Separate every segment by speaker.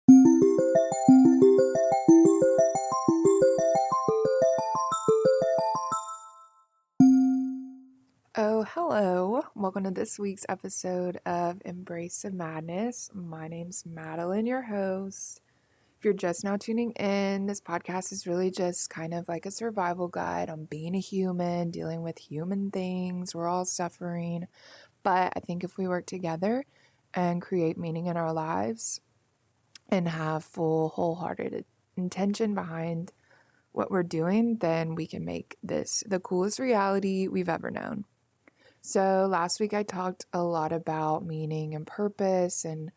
Speaker 1: Oh, hello. Welcome to this week's episode of Embrace of Madness. My name's Madeline, your host. If you're just now tuning in, this podcast is really just kind of like a survival guide on being a human, dealing with human things. We're all suffering. But I think if we work together and create meaning in our lives and have full, wholehearted intention behind what we're doing, then we can make this the coolest reality we've ever known. So last week I talked a lot about meaning and purpose and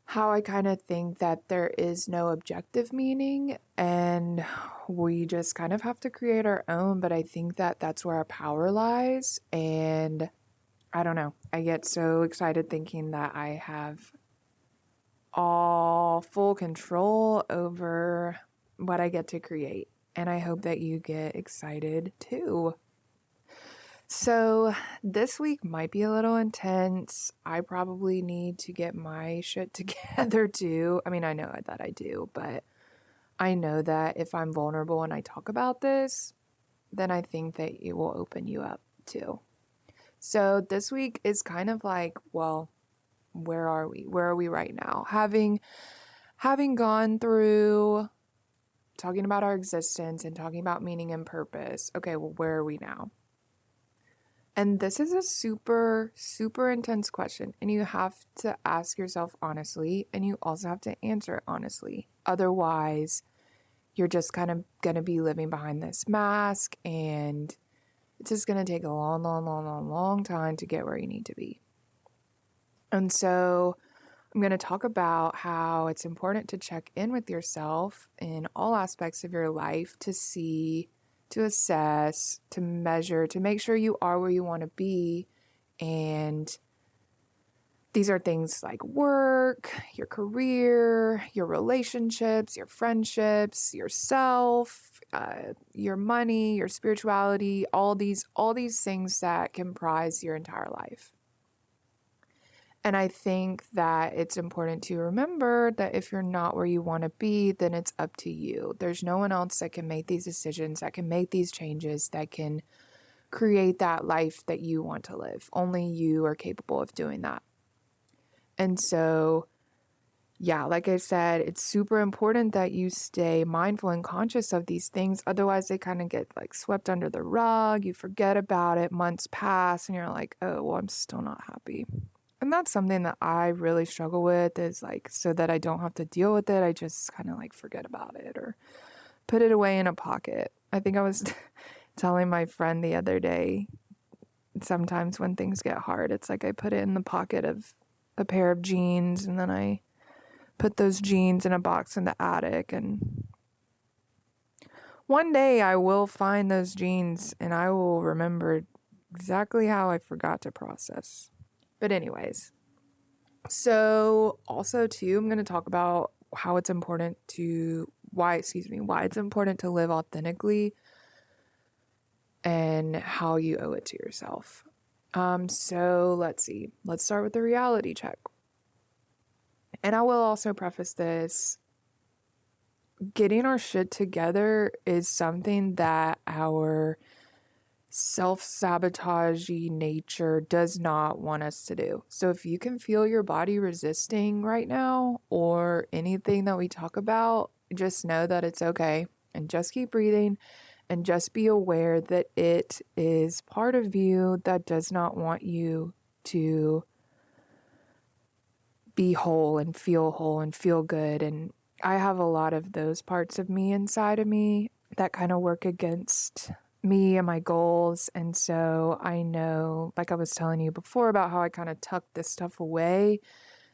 Speaker 1: how I kind of think that there is no objective meaning and we just kind of have to create our own. But I think that that's where our power lies. And I don't know. I get so excited thinking that I have all full control over what I get to create. And I hope that you get excited too. So this week might be a little intense. I probably need to get my shit together too. I mean, I know that I do, but I know that if I'm vulnerable and I talk about this, then I think that it will open you up too. So this week is kind of like, well, where are we? Where are we right now? Having gone through talking about our existence and talking about meaning and purpose. Okay, well, where are we now? And this is a super, super intense question. And you have to ask yourself honestly, and you also have to answer it honestly. Otherwise, you're just kind of going to be living behind this mask, and it's just going to take a long, long, long, long, long time to get where you need to be. And so I'm going to talk about how it's important to check in with yourself in all aspects of your life to see, to assess, to measure, to make sure you are where you want to be. And these are things like work, your career, your relationships, your friendships, yourself, your money, your spirituality, all these things that comprise your entire life. And I think that it's important to remember that if you're not where you want to be, then it's up to you. There's no one else that can make these decisions, that can make these changes, that can create that life that you want to live. Only you are capable of doing that. And so, yeah, like I said, it's super important that you stay mindful and conscious of these things. Otherwise, they kind of get like swept under the rug. You forget about it, months pass, and you're like, oh, well, I'm still not happy. And that's something that I really struggle with is like, so that I don't have to deal with it, I just kind of like forget about it or put it away in a pocket. I think I was telling my friend the other day, sometimes when things get hard, it's like I put it in the pocket of a pair of jeans and then I put those jeans in a box in the attic. And one day I will find those jeans and I will remember exactly how I forgot to process. But anyways, so also too, I'm going to talk about how it's important to, why it's important to live authentically and how you owe it to yourself. So let's see. Let's start with the reality check. And I will also preface this. Getting our shit together is something that our self-sabotagey nature does not want us to do. So if you can feel your body resisting right now or anything that we talk about, just know that it's okay and just keep breathing and just be aware that it is part of you that does not want you to be whole and feel good. And I have a lot of those parts of me inside of me that kind of work against me and my goals. And so I know, like I was telling you before about how I kind of tuck this stuff away,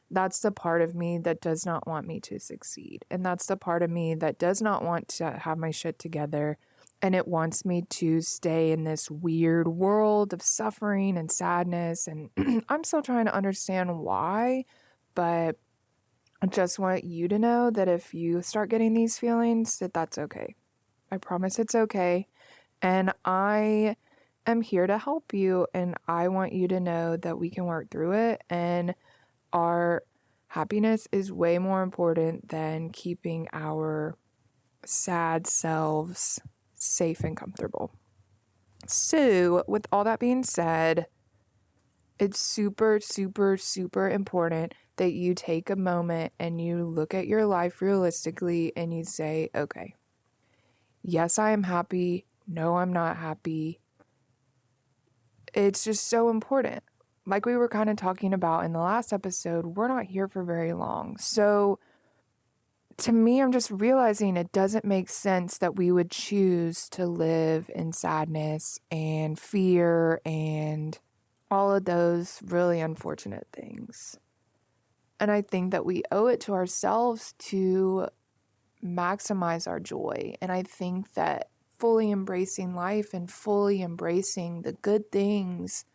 Speaker 1: that's the part of me that does not want me to succeed. And that's the part of me that does not want to have my shit together. And it wants me to stay in this weird world of suffering and sadness. And I'm still trying to understand why, but I just want you to know that if you start getting these feelings, that that's okay. I promise it's okay. And I am here to help you. And I want you to know that we can work through it and our Happiness is way more important than keeping our sad selves safe and comfortable. So, with all that being said, it's super, super, super important that you take a moment and you look at your life realistically and you say, okay, yes, I am happy. No, I'm not happy. It's just so important. Like we were kind of talking about in the last episode, we're not here for very long. So to me, I'm just realizing it doesn't make sense that we would choose to live in sadness and fear and all of those really unfortunate things. And I think that we owe it to ourselves to maximize our joy. And I think that fully embracing life and fully embracing the good things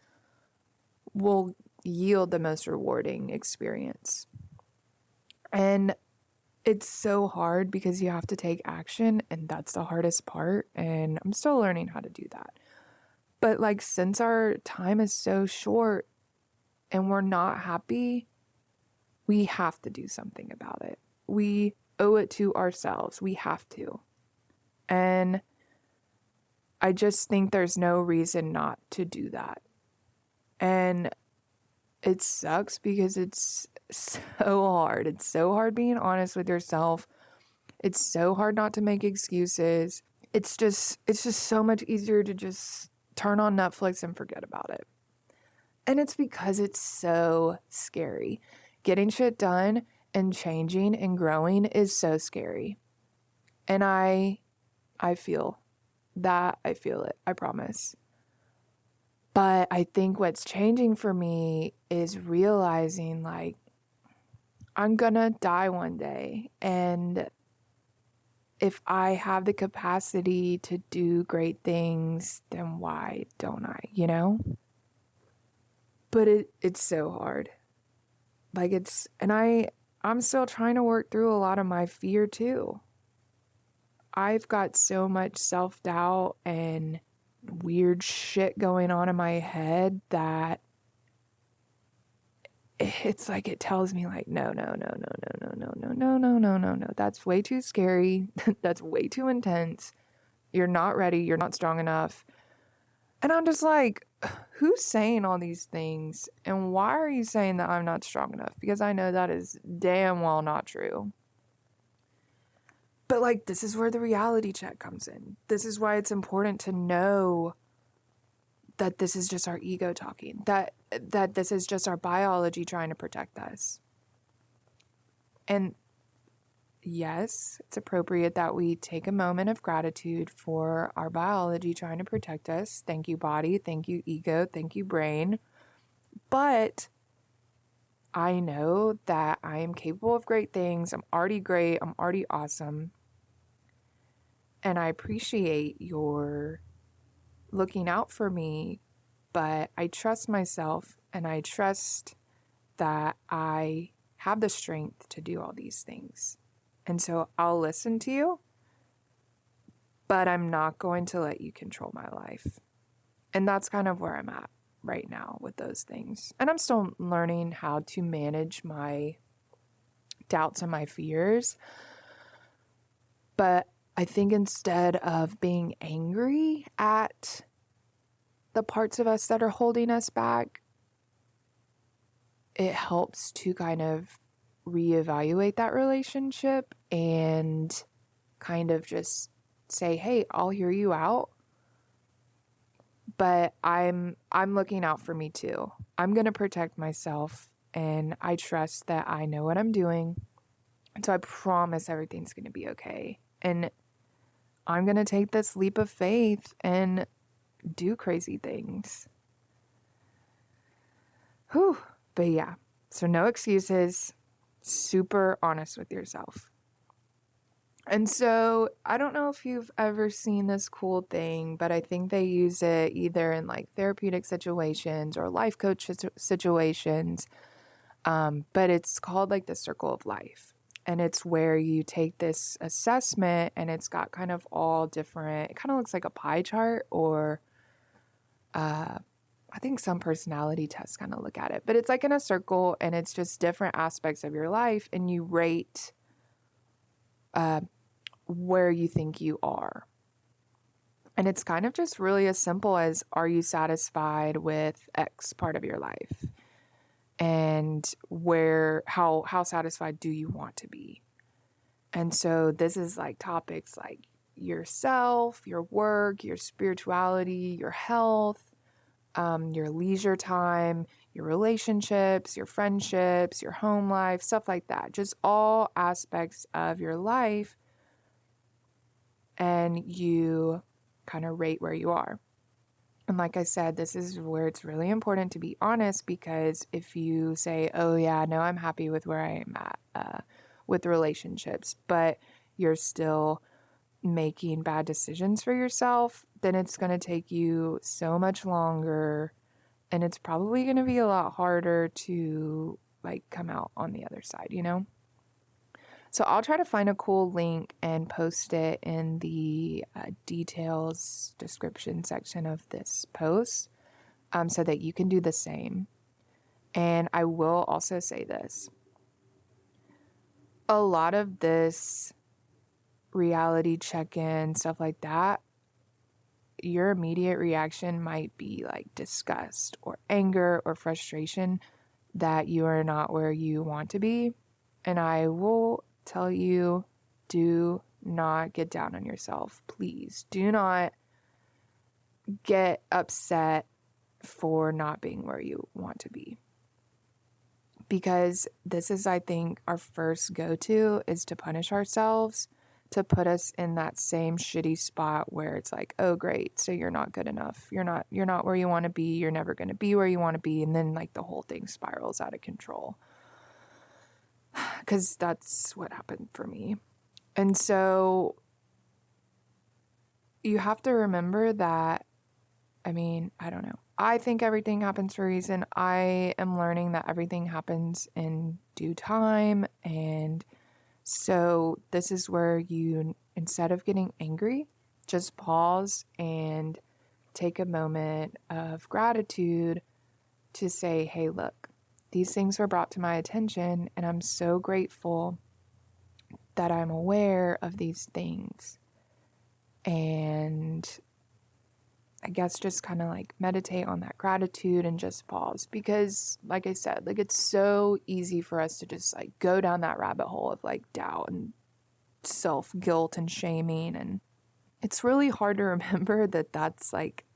Speaker 1: will yield the most rewarding experience. And it's so hard because you have to take action, and that's the hardest part. And I'm still learning how to do that. But like, since our time is so short and we're not happy, we have to do something about it. We owe it to ourselves. We have to. And I just think there's no reason not to do that. And it sucks because it's so hard. It's so hard being honest with yourself. It's so hard not to make excuses. It's just so much easier to just turn on Netflix and forget about it. And it's because it's so scary. Getting shit done and changing and growing is so scary. And I feel that. I feel it. I promise. But I think what's changing for me is realizing, like, I'm gonna die one day. And if I have the capacity to do great things, then why don't I, you know? But it's so hard. Like, I'm still trying to work through a lot of my fear too. I've got so much self-doubt and weird shit going on in my head that it's like it tells me, like, no, that's way too scary. That's way too intense. You're not ready. You're not strong enough. And I'm just like, who's saying all these things? And why are you saying that I'm not strong enough? Because I know that is damn well not true. But like, this is where the reality check comes in. This is why it's important to know that this is just our ego talking, that this is just our biology trying to protect us. And yes, it's appropriate that we take a moment of gratitude for our biology trying to protect us. Thank you, body. Thank you, ego. Thank you, brain. But I know that I am capable of great things. I'm already great. I'm already awesome. And I appreciate your looking out for me, but I trust myself and I trust that I have the strength to do all these things. And so I'll listen to you, but I'm not going to let you control my life. And that's kind of where I'm at right now with those things. And I'm still learning how to manage my doubts and my fears. But I think instead of being angry at the parts of us that are holding us back, it helps to kind of reevaluate that relationship and kind of just say, hey, I'll hear you out, but I'm looking out for me too. I'm going to protect myself, and I trust that I know what I'm doing. And so I promise everything's going to be okay. And I'm going to take this leap of faith and do crazy things. Whew. But yeah, so no excuses. Super honest with yourself. And so I don't know if you've ever seen this cool thing, but I think they use it either in like therapeutic situations or life coach situations. But it's called like the circle of life. And it's where you take this assessment and it's got kind of all different, it kind of looks like a pie chart or I I think some personality tests kind of look at it, but it's like in a circle and it's just different aspects of your life and you rate where you think you are. And it's kind of just really as simple as, are you satisfied with X part of your life? And how satisfied do you want to be? And so this is like topics like yourself, your work, your spirituality, your health, your leisure time, your relationships, your friendships, your home life, stuff like that. Just all aspects of your life. And you kind of rate where you are. And like I said, this is where it's really important to be honest, because if you say, oh yeah, no, I'm happy with where I am at with relationships, but you're still making bad decisions for yourself, then it's going to take you so much longer and it's probably going to be a lot harder to like come out on the other side, you know? So I'll try to find a cool link and post it in the details description section of this post so that you can do the same. And I will also say this. A lot of this reality check-in, stuff like that, your immediate reaction might be like disgust or anger or frustration that you are not where you want to be. And I will tell you, do not get down on yourself. Please do not get upset for not being where you want to be. Because this is, I think, our first go-to is to punish ourselves, to put us in that same shitty spot where it's like, oh great, so you're not good enough. You're not where you want to be. You're never going to be where you want to be. And then like the whole thing spirals out of control. Because that's what happened for me. And so you have to remember that, I mean, I don't know. I think everything happens for a reason. I am learning that everything happens in due time. And so this is where you, instead of getting angry, just pause and take a moment of gratitude to say, hey, look, these things were brought to my attention, and I'm so grateful that I'm aware of these things. And I guess just kind of like meditate on that gratitude and just pause. Because like I said, like it's so easy for us to just like go down that rabbit hole of like doubt and self-guilt and shaming. And it's really hard to remember that that's like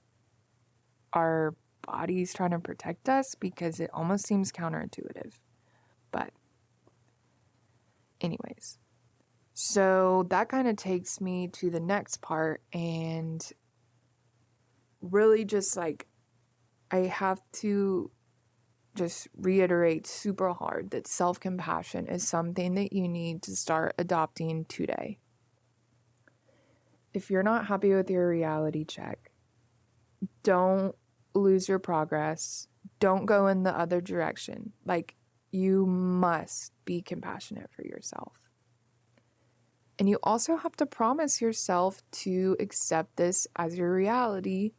Speaker 1: our body's trying to protect us, because it almost seems counterintuitive. But anyways, so that kind of takes me to the next part, and really just like I have to just reiterate super hard that self-compassion is something that you need to start adopting today. If you're not happy with your reality check, don't lose your progress. Don't go in the other direction. Like, you must be compassionate for yourself. And you also have to promise yourself to accept this as your reality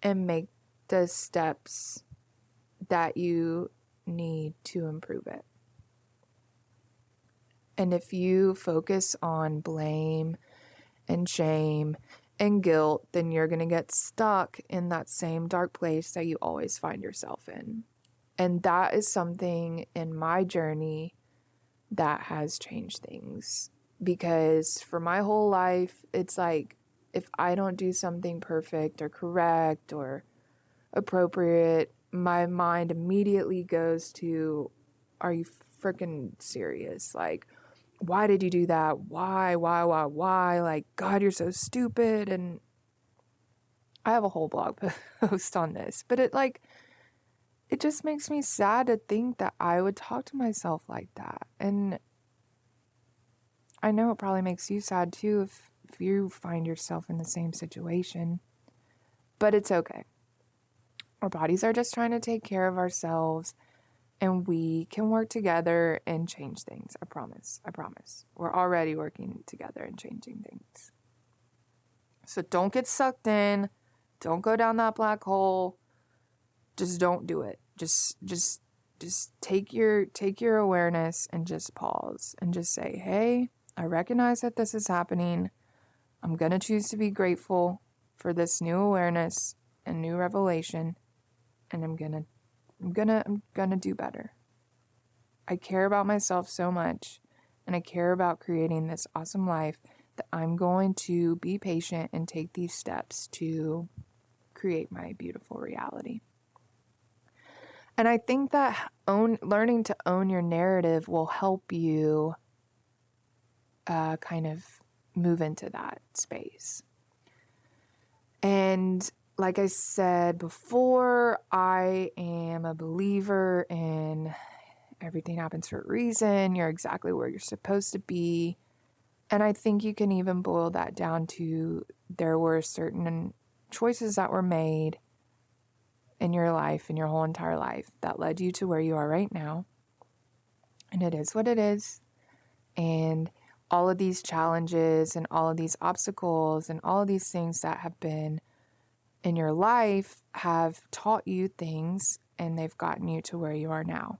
Speaker 1: and make the steps that you need to improve it. And if you focus on blame and shame and guilt, then you're going to get stuck in that same dark place that you always find yourself in. And that is something in my journey that has changed things. Because for my whole life, it's like, if I don't do something perfect or correct or appropriate, my mind immediately goes to, are you freaking serious? Like, why did you do that? Why? Like, God, you're so stupid. And I have a whole blog post on this, but it just makes me sad to think that I would talk to myself like that. And I know it probably makes you sad too if you find yourself in the same situation, but it's okay. Our bodies are just trying to take care of ourselves, and we can work together and change things. I promise. We're already working together and changing things. So don't get sucked in. Don't go down that black hole. just don't do it. Just take your awareness and just pause and just say, hey, I recognize that this is happening. I'm going to choose to be grateful for this new awareness and new revelation, and I'm going to do better. I care about myself so much, and I care about creating this awesome life that I'm going to be patient and take these steps to create my beautiful reality. And I think that learning to own your narrative will help you kind of move into that space. And like I said before, I am a believer in everything happens for a reason. You're exactly where you're supposed to be. And I think you can even boil that down to there were certain choices that were made in your life, in your whole entire life, that led you to where you are right now. And it is what it is. And all of these challenges and all of these obstacles and all of these things that have been in your life have taught you things, and they've gotten you to where you are now.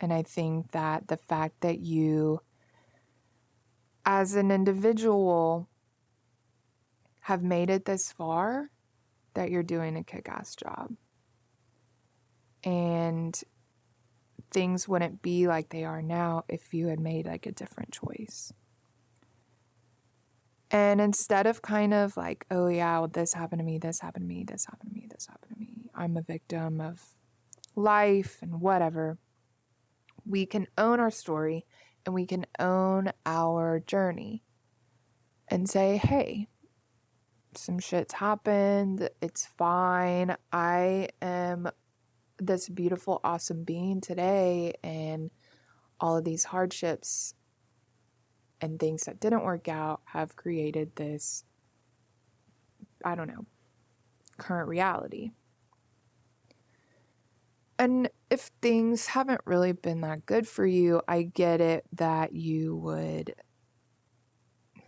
Speaker 1: And I think that the fact that you, as an individual, have made it this far, that you're doing a kick-ass job. And things wouldn't be like they are now if you had made like a different choice. And instead of kind of like, oh yeah, well, this happened to me, this happened to me, this happened to me, this happened to me, I'm a victim of life and whatever, we can own our story and we can own our journey and say, hey, some shit's happened, it's fine, I am this beautiful, awesome being today, and all of these hardships and things that didn't work out have created this, I don't know, current reality. And if things haven't really been that good for you, I get it that you would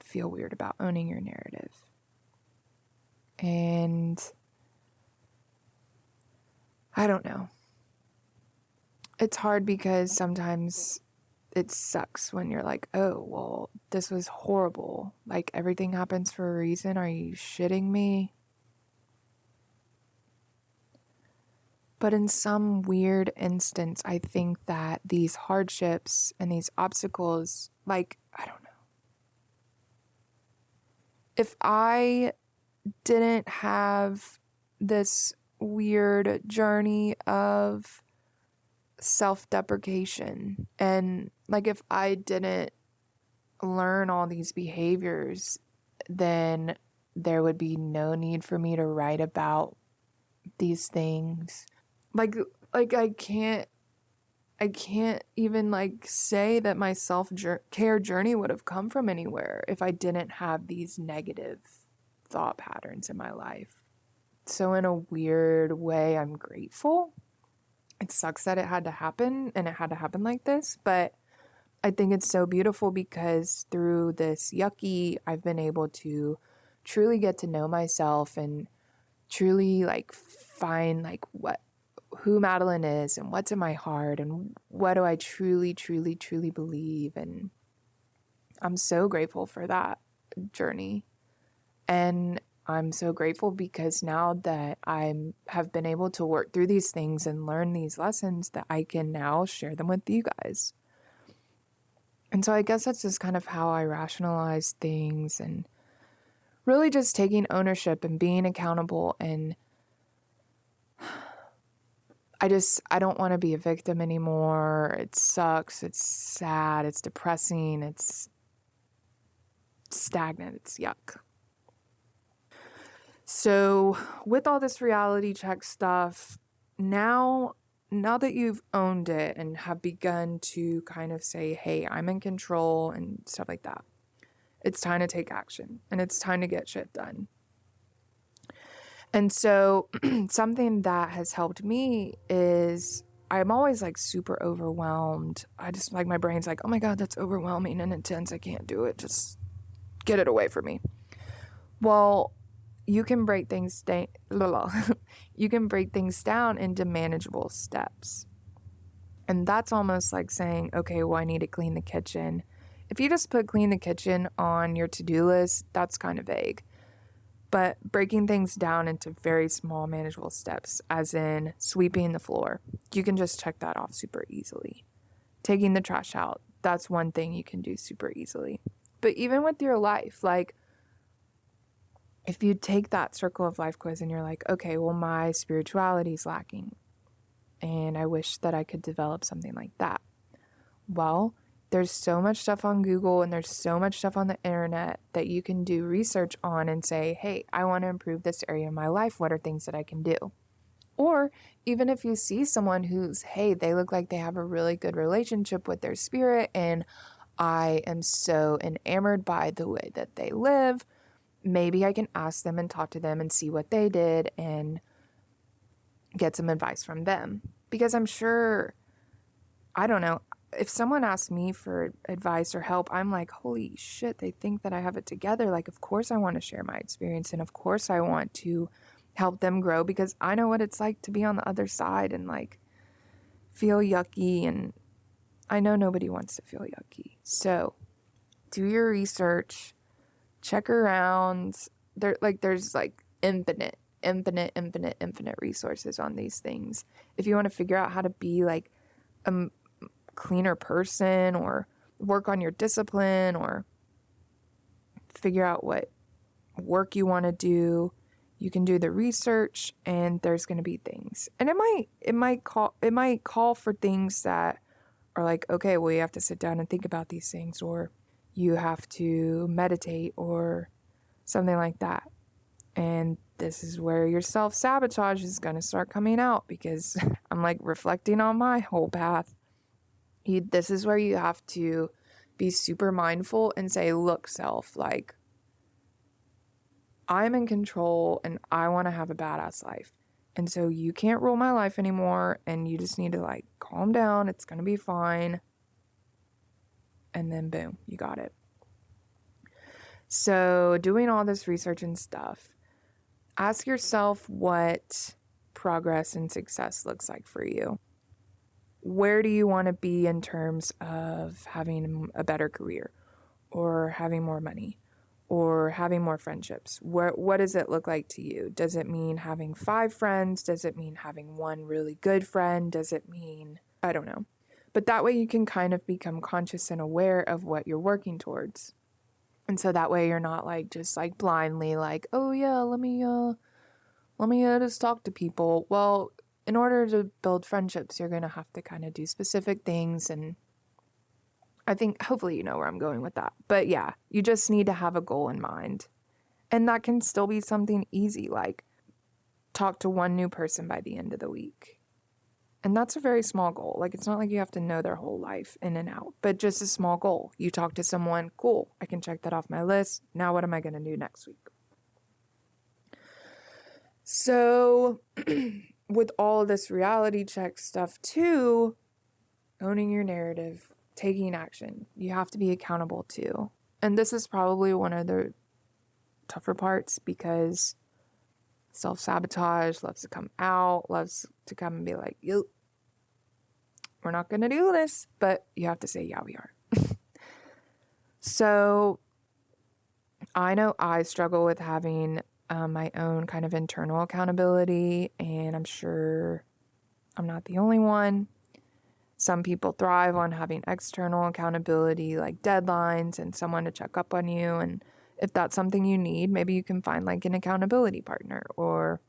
Speaker 1: feel weird about owning your narrative. And I don't know. It's hard because sometimes it sucks when you're like, oh, well, this was horrible. Like, everything happens for a reason. Are you shitting me? But in some weird instance, I think that these hardships and these obstacles, like, I don't know. If I didn't have this weird journey of self-deprecation, and like if I didn't learn all these behaviors, then there would be no need for me to write about these things. Like I can't even like say that my self-care journey would have come from anywhere if I didn't have these negative thought patterns in my life. So in a weird way, I'm grateful. It sucks that it had to happen, and it had to happen like this, but I think it's so beautiful because through this yucky, I've been able to truly get to know myself and truly like find like who Madeline is and what's in my heart and what do I truly, truly, truly believe. And I'm so grateful for that journey. And I'm so grateful because now that I have been able to work through these things and learn these lessons, that I can now share them with you guys. And so I guess that's just kind of how I rationalize things, and really just taking ownership and being accountable. And I don't want to be a victim anymore. It sucks. It's sad. It's depressing. It's stagnant. It's yuck. So with all this reality check stuff, now that you've owned it and have begun to kind of say, hey, I'm in control and stuff like that, it's time to take action and it's time to get shit done. And so something that has helped me is I'm always like super overwhelmed. I just like, my brain's like, oh my God, that's overwhelming and intense. I can't do it. Just get it away from me. Well, you can break things down. You can break things down into manageable steps. And that's almost like saying, okay, well, I need to clean the kitchen. If you just put clean the kitchen on your to-do list, that's kind of vague. But breaking things down into very small manageable steps, as in sweeping the floor, you can just check that off super easily. Taking the trash out, that's one thing you can do super easily. But even with your life, like if you take that circle of life quiz and you're like, okay, well, my spirituality is lacking and I wish that I could develop something like that. Well, there's so much stuff on Google and there's so much stuff on the internet that you can do research on and say, hey, I want to improve this area of my life. What are things that I can do? Or even if you see someone who's, hey, they look like they have a really good relationship with their spirit and I am so enamored by the way that they live, maybe I can ask them and talk to them and see what they did and get some advice from them. Because I'm sure, I don't know, if someone asks me for advice or help, I'm like, holy shit, they think that I have it together. Like, of course I want to share my experience and of course I want to help them grow because I know what it's like to be on the other side and like feel yucky, and I know nobody wants to feel yucky. So do your research, check around. There's infinite resources on these things. If you want to figure out how to be like a cleaner person or work on your discipline or figure out what work you want to do, you can do the research and there's going to be things. And it might call for things that are like, okay, well, you have to sit down and think about these things, or you have to meditate or something like that. And this is where your self-sabotage is going to start coming out, because I'm like reflecting on my whole path. This is where you have to be super mindful and say, look, self, like, I'm in control and I want to have a badass life. And so you can't rule my life anymore, and you just need to like calm down. It's going to be fine. And then boom, you got it. So doing all this research and stuff, ask yourself what progress and success looks like for you. Where do you want to be in terms of having a better career or having more money or having more friendships? What does it look like to you? Does it mean having 5 friends? Does it mean having one really good friend? Does it mean, I don't know. But that way you can kind of become conscious and aware of what you're working towards. And so that way you're not like just like blindly like, oh yeah, let me just talk to people. Well, in order to build friendships, you're going to have to kind of do specific things. And I think hopefully you know where I'm going with that. But yeah, you just need to have a goal in mind. And that can still be something easy, like talk to one new person by the end of the week. And that's a very small goal. Like, it's not like you have to know their whole life in and out, but just a small goal. You talk to someone, cool, I can check that off my list. Now what am I going to do next week? So with all of this reality check stuff too, owning your narrative, taking action, you have to be accountable too. And this is probably one of the tougher parts, because self-sabotage loves to come out, loves to come and be like, yo, we're not going to do this, but you have to say, yeah, we are. So I know I struggle with having my own kind of internal accountability, and I'm sure I'm not the only one. Some people thrive on having external accountability, like deadlines and someone to check up on you. And if that's something you need, maybe you can find like an accountability partner, or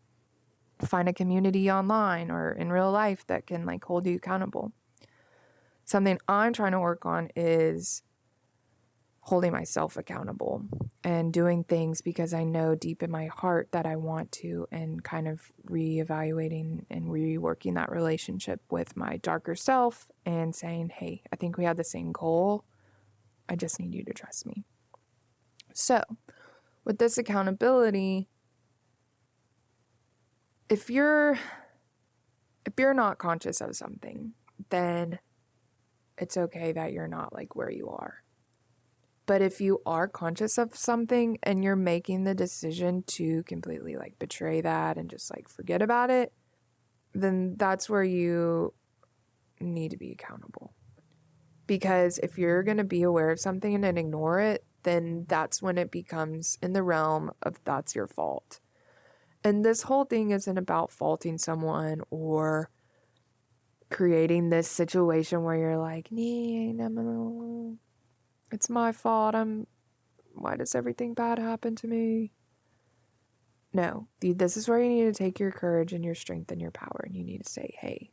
Speaker 1: find a community online or in real life that can like hold you accountable. Something I'm trying to work on is holding myself accountable and doing things because I know deep in my heart that I want to, and kind of reevaluating and reworking that relationship with my darker self and saying, hey, I think we have the same goal. I just need you to trust me. So with this accountability, if you're not conscious of something, then it's okay that you're not like where you are. But if you are conscious of something and you're making the decision to completely like betray that and just like forget about it, then that's where you need to be accountable. Because if you're going to be aware of something and then ignore it, then that's when it becomes in the realm of that's your fault. And this whole thing isn't about faulting someone or creating this situation where you're like, it's my fault. Why does everything bad happen to me? No, this is where you need to take your courage and your strength and your power, and you need to say, hey,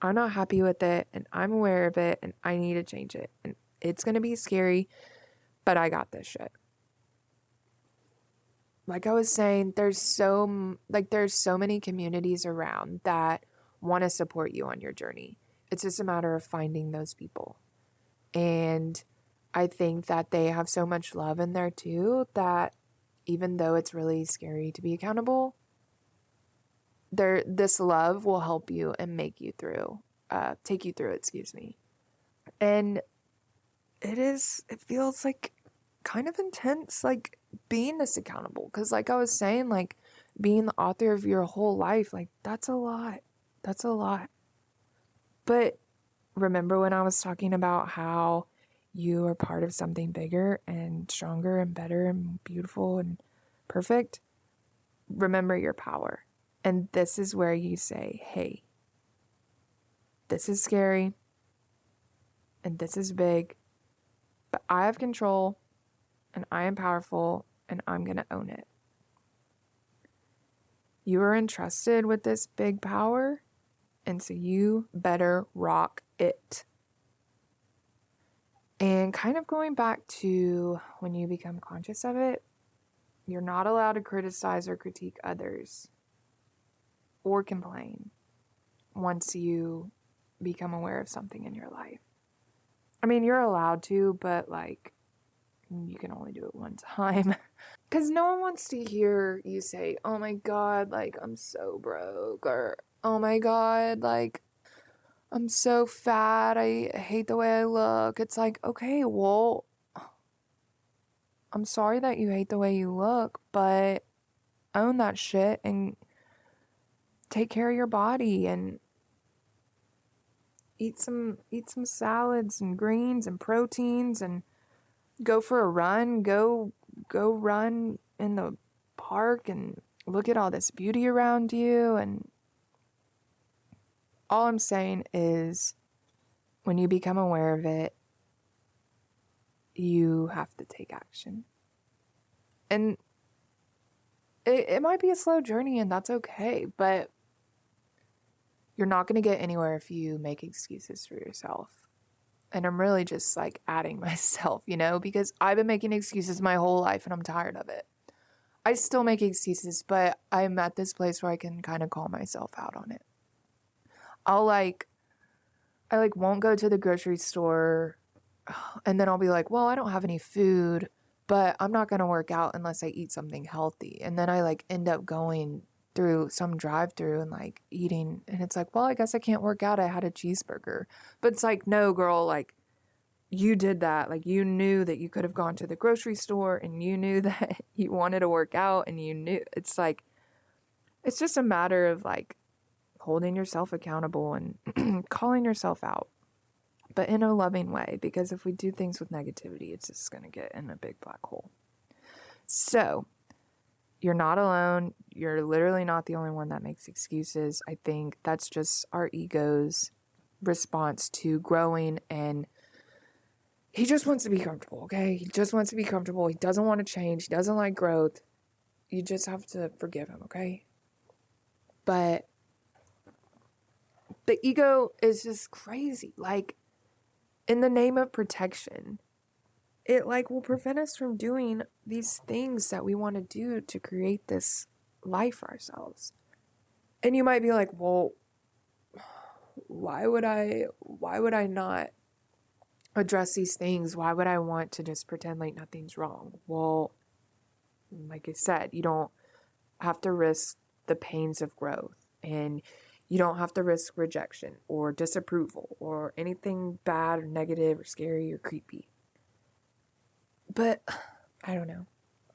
Speaker 1: I'm not happy with it, and I'm aware of it, and I need to change it. And it's going to be scary, but I got this shit. Like I was saying, there's so many communities around that want to support you on your journey. It's just a matter of finding those people. And I think that they have so much love in there too, that even though it's really scary to be accountable, this love will help you and take you through, excuse me. And it feels like kind of intense, like being this accountable. Because like I was saying, like being the author of your whole life, like that's a lot. That's a lot. But remember when I was talking about how you are part of something bigger and stronger and better and beautiful and perfect? Remember your power. And this is where you say, hey, this is scary and this is big, but I have control and I am powerful and I'm going to own it. You are entrusted with this big power, and so you better rock it. And kind of going back to when you become conscious of it, you're not allowed to criticize or critique others or complain once you become aware of something in your life. I mean, you're allowed to, but like, you can only do it one time. Because no one wants to hear you say, oh my God, like, I'm so broke, or oh my God, like, I'm so fat, I hate the way I look. It's like, okay, well, I'm sorry that you hate the way you look, but own that shit and take care of your body and eat some salads and greens and proteins and go for a run, go run in the park and look at all this beauty around you. And all I'm saying is when you become aware of it, you have to take action. And it might be a slow journey, and that's okay, but you're not going to get anywhere if you make excuses for yourself. And I'm really just like adding myself, because I've been making excuses my whole life and I'm tired of it. I still make excuses, but I'm at this place where I can kind of call myself out on it. I won't go to the grocery store, and then I'll be like, well, I don't have any food, but I'm not going to work out unless I eat something healthy. And then I like end up going through some drive-through and like eating, and it's like, well, I guess I can't work out. I had a cheeseburger. But it's like, no, girl, like you did that. Like you knew that you could have gone to the grocery store and you knew that you wanted to work out, and you knew. It's like, it's just a matter of like holding yourself accountable and calling yourself out, but in a loving way, because if we do things with negativity, it's just going to get in a big black hole. So you're not alone. You're literally not the only one that makes excuses. I think that's just our ego's response to growing, and he just wants to be comfortable, okay? He just wants to be comfortable. He doesn't want to change. He doesn't like growth. You just have to forgive him, okay? But the ego is just crazy. Like, in the name of protection, it like will prevent us from doing these things that we want to do to create this life for ourselves. And you might be like, well, why would I not address these things? Why would I want to just pretend like nothing's wrong? Well, like I said, you don't have to risk the pains of growth, and you don't have to risk rejection or disapproval or anything bad or negative or scary or creepy. But I don't know.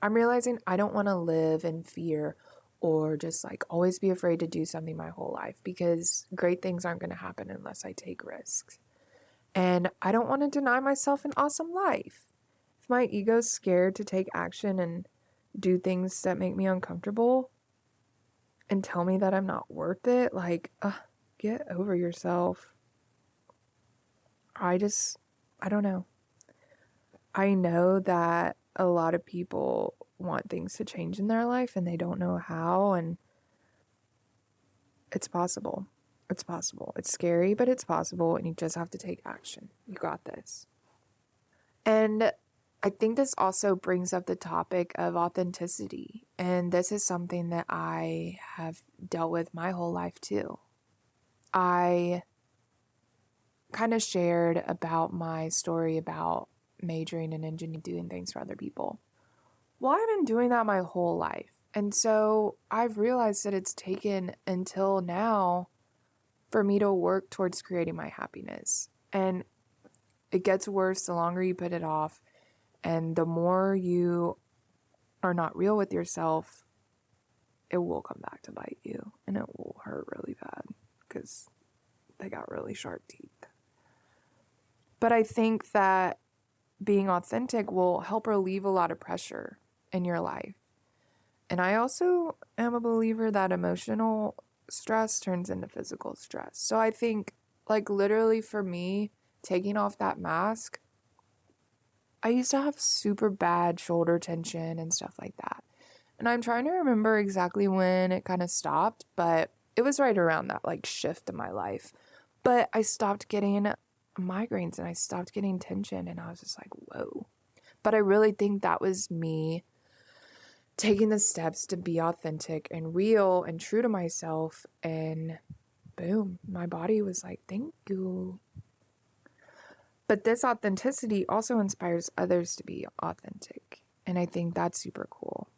Speaker 1: I'm realizing I don't want to live in fear or just like always be afraid to do something my whole life, because great things aren't going to happen unless I take risks. And I don't want to deny myself an awesome life. If my ego's scared to take action and do things that make me uncomfortable and tell me that I'm not worth it, like, get over yourself. I don't know. I know that a lot of people want things to change in their life and they don't know how, and it's possible. It's possible. It's scary, but it's possible, and you just have to take action. You got this. And I think this also brings up the topic of authenticity, and this is something that I have dealt with my whole life too. I kind of shared about my story about majoring in engineering, doing things for other people. Well, I've been doing that my whole life. And so I've realized that it's taken until now for me to work towards creating my happiness. And it gets worse the longer you put it off. And the more you are not real with yourself, it will come back to bite you. And it will hurt really bad because they got really sharp teeth. But I think that being authentic will help relieve a lot of pressure in your life. And I also am a believer that emotional stress turns into physical stress. So I think, like, literally for me, taking off that mask, I used to have super bad shoulder tension and stuff like that. And I'm trying to remember exactly when it kind of stopped, but it was right around that, like, shift in my life. But I stopped getting migraines and I stopped getting tension, and I was just like, whoa. But I really think that was me taking the steps to be authentic and real and true to myself, and boom, my body was like, thank you. But this authenticity also inspires others to be authentic, and I think that's super cool.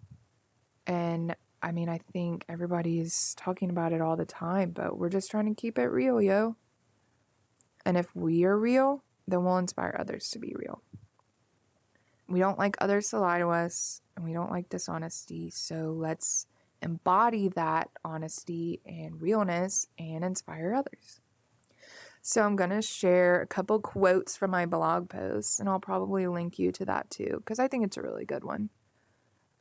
Speaker 1: And I mean, I think everybody's talking about it all the time, but we're just trying to keep it real, yo. And if we are real, then we'll inspire others to be real. We don't like others to lie to us, and we don't like dishonesty. So let's embody that honesty and realness and inspire others. So I'm going to share a couple quotes from my blog posts, and I'll probably link you to that too, because I think it's a really good one.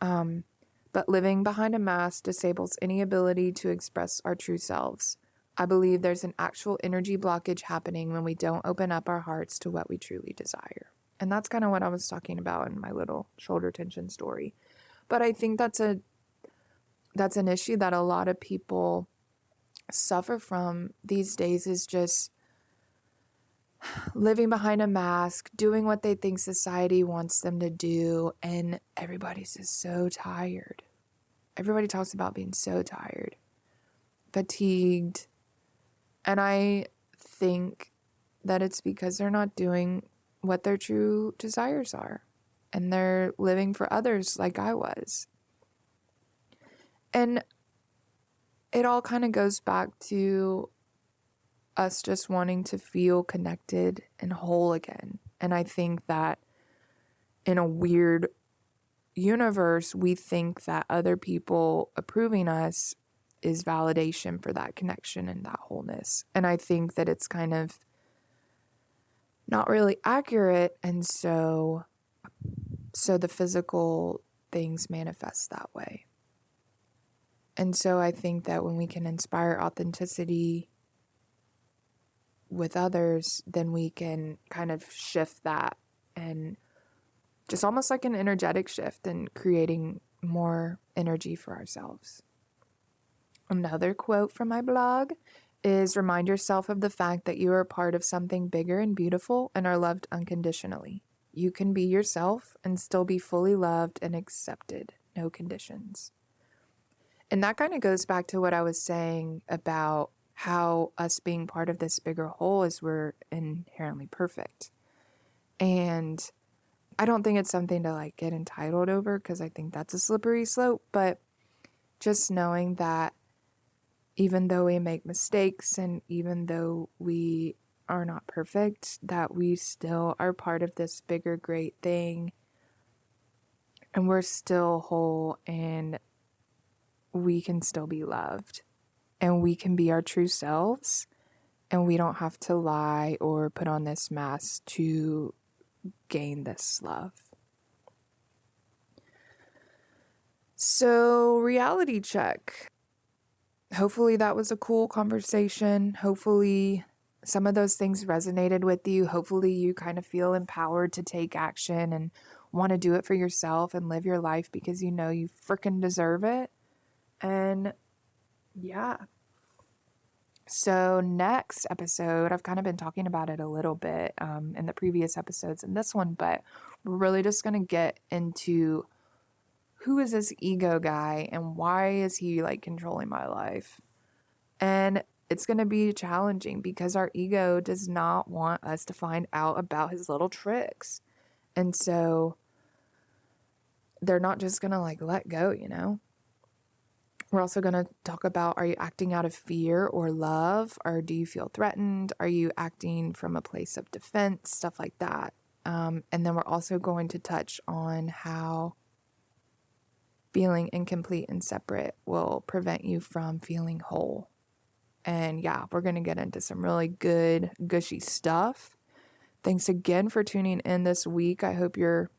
Speaker 1: But living behind a mask disables any ability to express our true selves. I believe there's an actual energy blockage happening when we don't open up our hearts to what we truly desire. And that's kind of what I was talking about in my little shoulder tension story. But I think that's an issue that a lot of people suffer from these days, is just living behind a mask, doing what they think society wants them to do, and everybody's just so tired. Everybody talks about being so tired, fatigued, and I think that it's because they're not doing what their true desires are, and they're living for others like I was. And it all kind of goes back to us just wanting to feel connected and whole again. And I think that in a weird universe, we think that other people approving us is validation for that connection and that wholeness. And I think that it's kind of not really accurate, and so the physical things manifest that way. And so I think that when we can inspire authenticity with others, then we can kind of shift that, and just almost like an energetic shift, and creating more energy for ourselves. Another quote from my blog is, remind yourself of the fact that you are part of something bigger and beautiful and are loved unconditionally. You can be yourself and still be fully loved and accepted, no conditions. And that kind of goes back to what I was saying about how us being part of this bigger whole is we're inherently perfect. And I don't think it's something to like get entitled over, because I think that's a slippery slope, but just knowing that even though we make mistakes and even though we are not perfect, that we still are part of this bigger great thing, and we're still whole, and we can still be loved, and we can be our true selves, and we don't have to lie or put on this mask to gain this love. So, reality check. Hopefully that was a cool conversation. Hopefully some of those things resonated with you. Hopefully you kind of feel empowered to take action and want to do it for yourself and live your life because you know you freaking deserve it. And yeah. So next episode, I've kind of been talking about it a little bit in the previous episodes in this one, but we're really just going to get into who is this ego guy and why is he like controlling my life? And it's going to be challenging because our ego does not want us to find out about his little tricks. And so they're not just going to like let go, you know? We're also going to talk about, are you acting out of fear or love? Or do you feel threatened? Are you acting from a place of defense? Stuff like that. And then we're also going to touch on how feeling incomplete and separate will prevent you from feeling whole. And yeah, we're going to get into some really good, gushy stuff. Thanks again for tuning in this week. I hope you're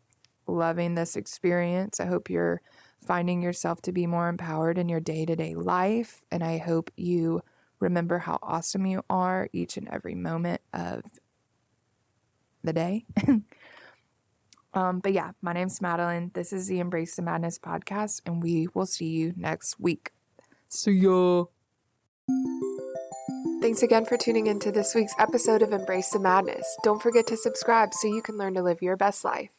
Speaker 1: loving this experience. I hope you're finding yourself to be more empowered in your day-to-day life. And I hope you remember how awesome you are each and every moment of the day. But yeah, my name's Madeline. This is the Embrace the Madness podcast, and we will see you next week. See ya. Thanks again for tuning into this week's episode of Embrace the Madness. Don't forget to subscribe so you can learn to live your best life.